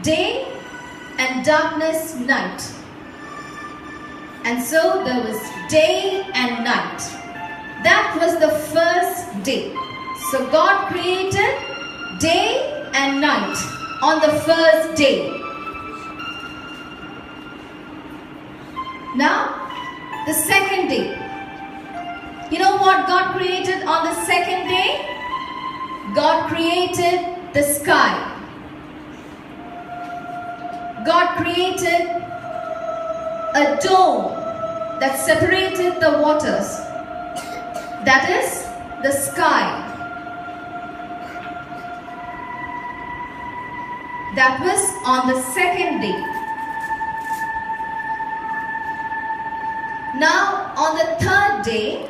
day and darkness night. And so there was day and night. That was the first day. So God created day and night on the first day. Now, the second day. You know what God created on the second day? God created the sky. God created a dome that separated the waters. That is the sky. That was on the second day. Now on the third day,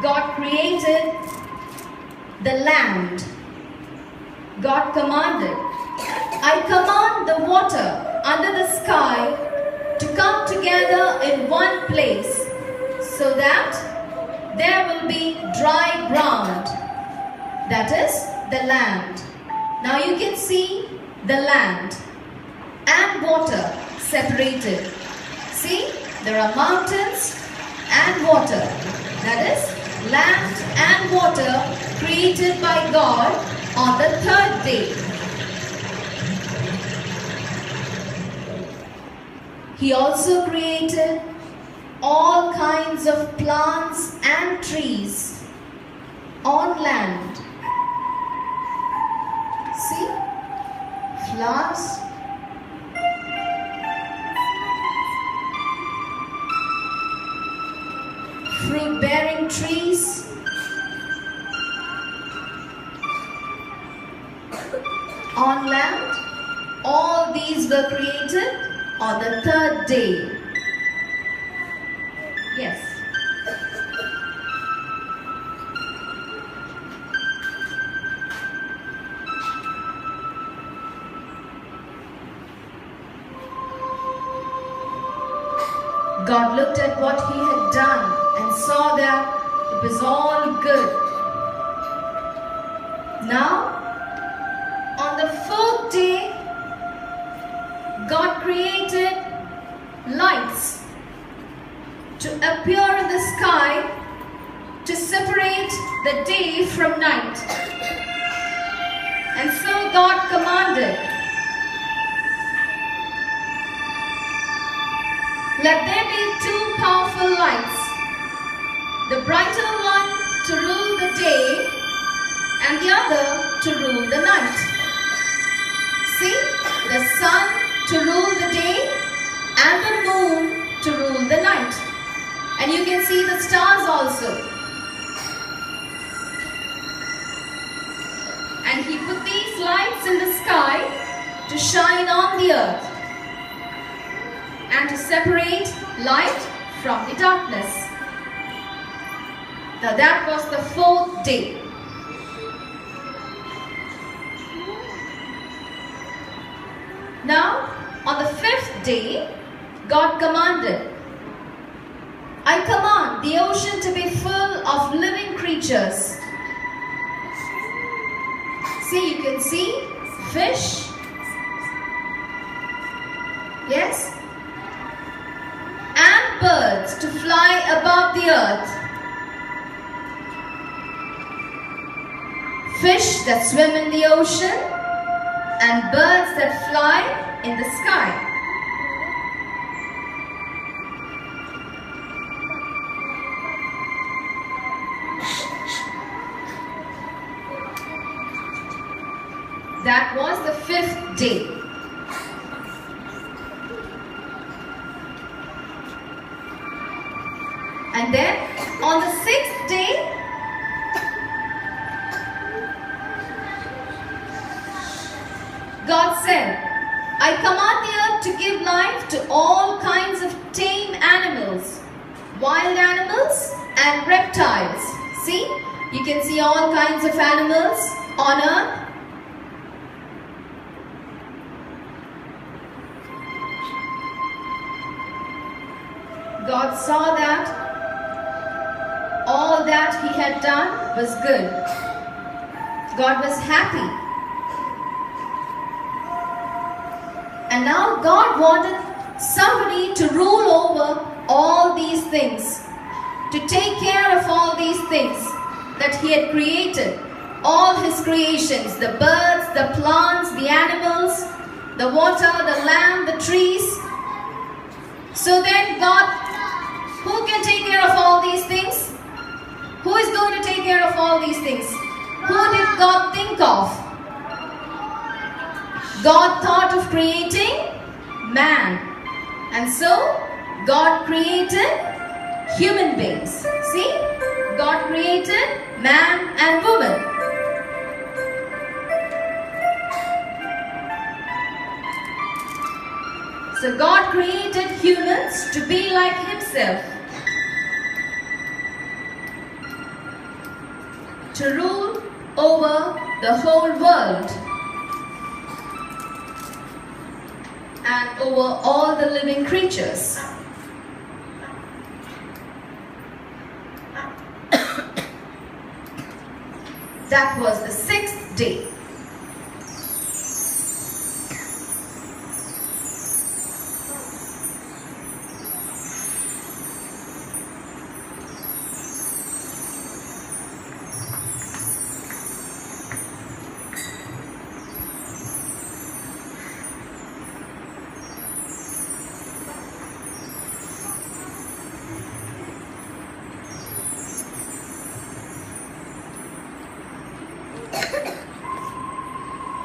God created the land. God commanded, I command the water under the sky to come together in one place so that there will be dry ground. That is the land. Now you can see the land and water separated. See, there are mountains and water. That is land and water created by God on the third day. He also created all kinds of plants and trees on land. See, flowers, fruit-bearing trees, on land. All these were created on the third day. Yes. God looked at what he had done and saw that it was all good. Now, on the fourth day, God created lights to appear in the sky to separate the day from night. And so God commanded, let there be two powerful lights, the brighter one to rule the day and the other to rule the night. See, the sun to rule the day and the moon to rule the night. And you can see the stars also. And he put these lights in the sky to shine on the earth and to separate light from the darkness. Now that was the fourth day. Now, on the fifth day, God commanded, I command the ocean to be full of living creatures. See, you can see fish. Yes? And birds to fly above the earth. Fish that swim in the ocean and birds that fly in the sky. That was the fifth day. And then on the sixth day, God said, I command the earth to give life to all kinds of tame animals, wild animals and reptiles. See, you can see all kinds of animals on earth. God saw that all that he had done was good. God was happy. Now God wanted somebody to rule over all these things, to take care of all these things that He had created, all His creations, the birds, the plants, the animals, the water, the land, the trees. So then God, who can take care of all these things? Who is going to take care of all these things? Who did God think of? God thought of creating man. And so God created human beings. See? God created man and woman. So God created humans to be like Himself, to rule over the whole world and over all the living creatures. That was the sixth day.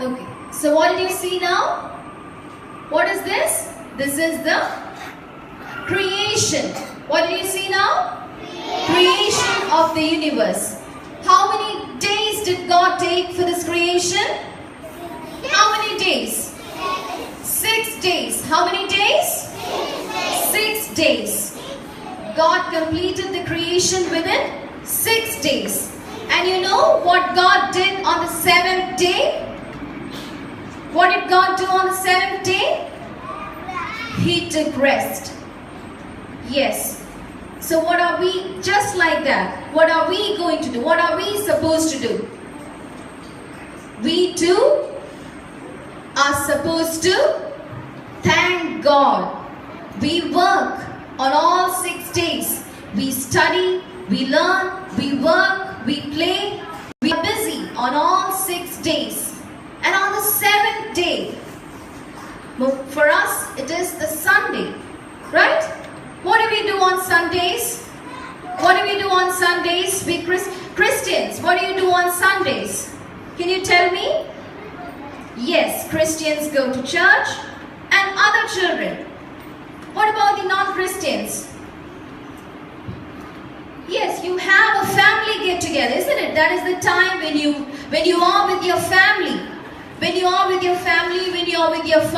Okay, so what did you see now? What is this? This is the creation. What did you see now? Creation of the universe. How many days did God take for this creation? How many days? 6 days. How many days? 6 days. God completed the creation within 6 days. And you know what God did on the 7th day? What did God do on the 7th day? He took rest. Yes. So what are we, just like that, what are we going to do? What are we supposed to do? We too are supposed to thank God. We work on all 6 days. We study, we learn, we work, we play. We are busy on all 6 days. And on the 7th day, for us it is the Sunday, right? What do we do on Sundays? What do we do on Sundays? We Christians, what do you do on Sundays? Can you tell me? Yes, Christians go to church and other children. What about the non-Christians? Yes, you have a family get together, isn't it? That is the time when you are with your family. When you are with your family, when you are with your